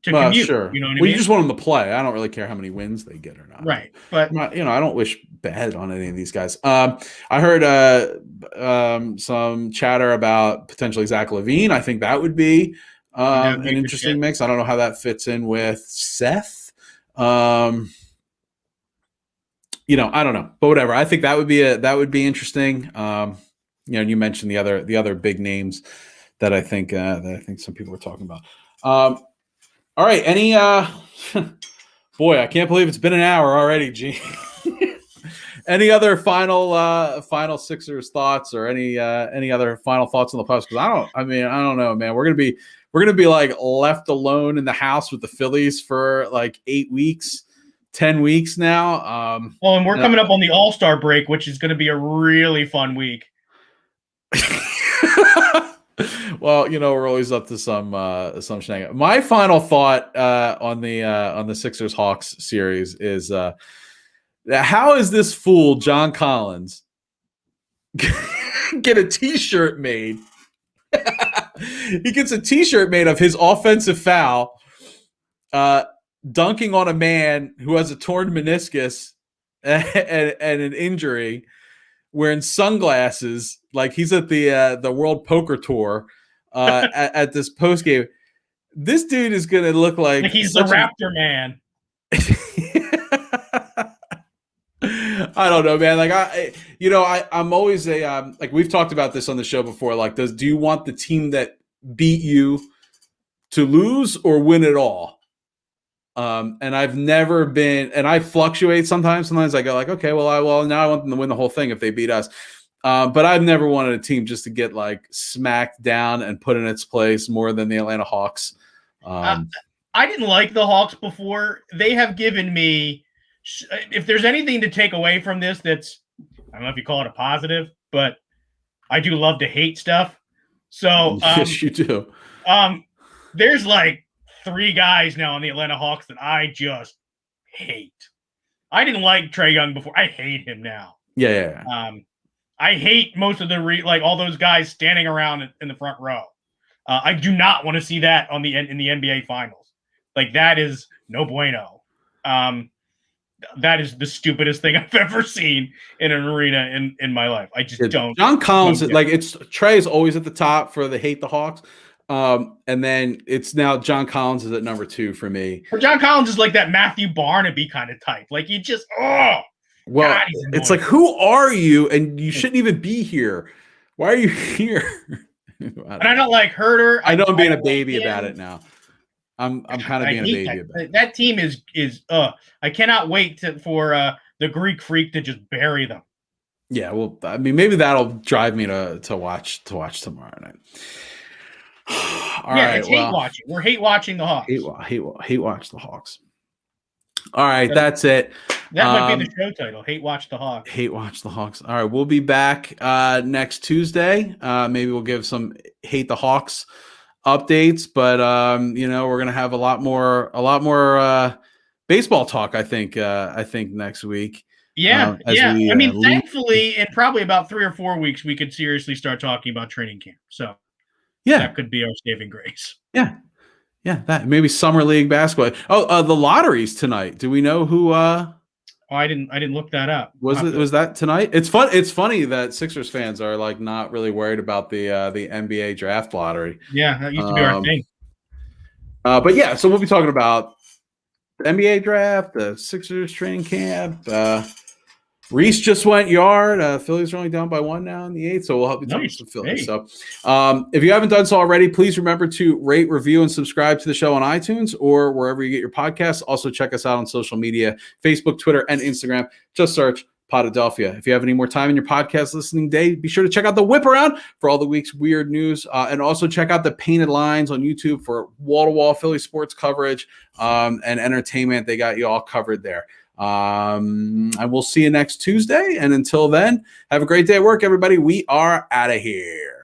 commute. Sure. You know what I mean? You just want them to play. I don't really care how many wins they get or not. Right. But I don't wish bad on any of these guys. I heard some chatter about potentially Zach LaVine. I think that would be an interesting mix. I don't know how that fits in with Seth. I don't know, but whatever. I think that would be interesting. You mentioned the other big names that I think some people were talking about. All right. Any boy, I can't believe it's been an hour already, Gene. Any other final Sixers thoughts, or any other final thoughts on the post? Because I don't know, man. We're gonna be like left alone in the house with the Phillies for like 8 weeks. 10 weeks now. And we're coming up on the All-Star break, which is going to be a really fun week. Well, we're always up to some shenanigans. My final thought on the Sixers Hawks series is how is this fool John Collins get a T-shirt made? He gets a T-shirt made of his offensive foul, dunking on a man who has a torn meniscus and an injury, wearing sunglasses, like he's at the World Poker Tour at this post game. This dude is gonna look like he's the Raptor man. I don't know, man. Like I'm always like, we've talked about this on the show before. Like, do you want the team that beat you to lose or win it all? And I've never been, and I fluctuate sometimes. Sometimes I go like, okay, well, now I want them to win the whole thing if they beat us. But I've never wanted a team just to get like smacked down and put in its place more than the Atlanta Hawks. I didn't like the Hawks before. They have given me, if there's anything to take away from this, that's, I don't know if you call it a positive, but I do love to hate stuff. So yes, you do. There's like 3 guys now on the Atlanta Hawks that I just hate. I didn't like Trae Young before. I hate him now. Yeah. I hate most of the all those guys standing around in the front row. I do not want to see that in the NBA Finals. Like, that is no bueno. That is the stupidest thing I've ever seen in an arena in my life. I just don't. John Collins, it's Trae is always at the top for the hate the Hawks. And then it's now John Collins is at number 2 for me. Or John Collins is like that Matthew Barnaby kind of type. Like, you just, well, God, it's like, who are you? And you shouldn't even be here. Why are you here? I don't like Herter. I know I'm being a baby about it now. I'm kind of being a baby about it. That team is I cannot wait for the Greek Freak to just bury them. Yeah, well, I mean, maybe that'll drive me to watch tomorrow night. It's hate watching. We're hate watching the Hawks. Hate watch the Hawks. All right, that's it. That might be the show title. Hate watch the Hawks. Hate watch the Hawks. All right, we'll be back next Tuesday. Maybe we'll give some hate the Hawks updates, but we're gonna have a lot more baseball talk. I think next week. Yeah. We, I mean, thankfully, in probably about 3 or 4 weeks, we could seriously start talking about training camp. So that could be our saving grace. Yeah. That maybe summer league basketball. Oh, the lotteries tonight. Do we know who? I didn't look that up. Was that tonight? It's fun. It's funny that Sixers fans are like not really worried about the NBA draft lottery. Yeah, that used to be our thing. But yeah, so we'll be talking about the NBA draft, the Sixers training camp. Reese just went yard. Phillies are only down by 1 now in the 8th, so we'll help you talk some Phillies. Hey. So if you haven't done so already, please remember to rate, review, and subscribe to the show on iTunes or wherever you get your podcasts. Also, check us out on social media, Facebook, Twitter, and Instagram. Just search Podadelphia. If you have any more time in your podcast listening day, be sure to check out the Whip Around for all the week's weird news. And also check out the Painted Lines on YouTube for wall-to-wall Philly sports coverage and entertainment. They got you all covered there. And we'll see you next Tuesday. And until then, have a great day at work, everybody. We are out of here.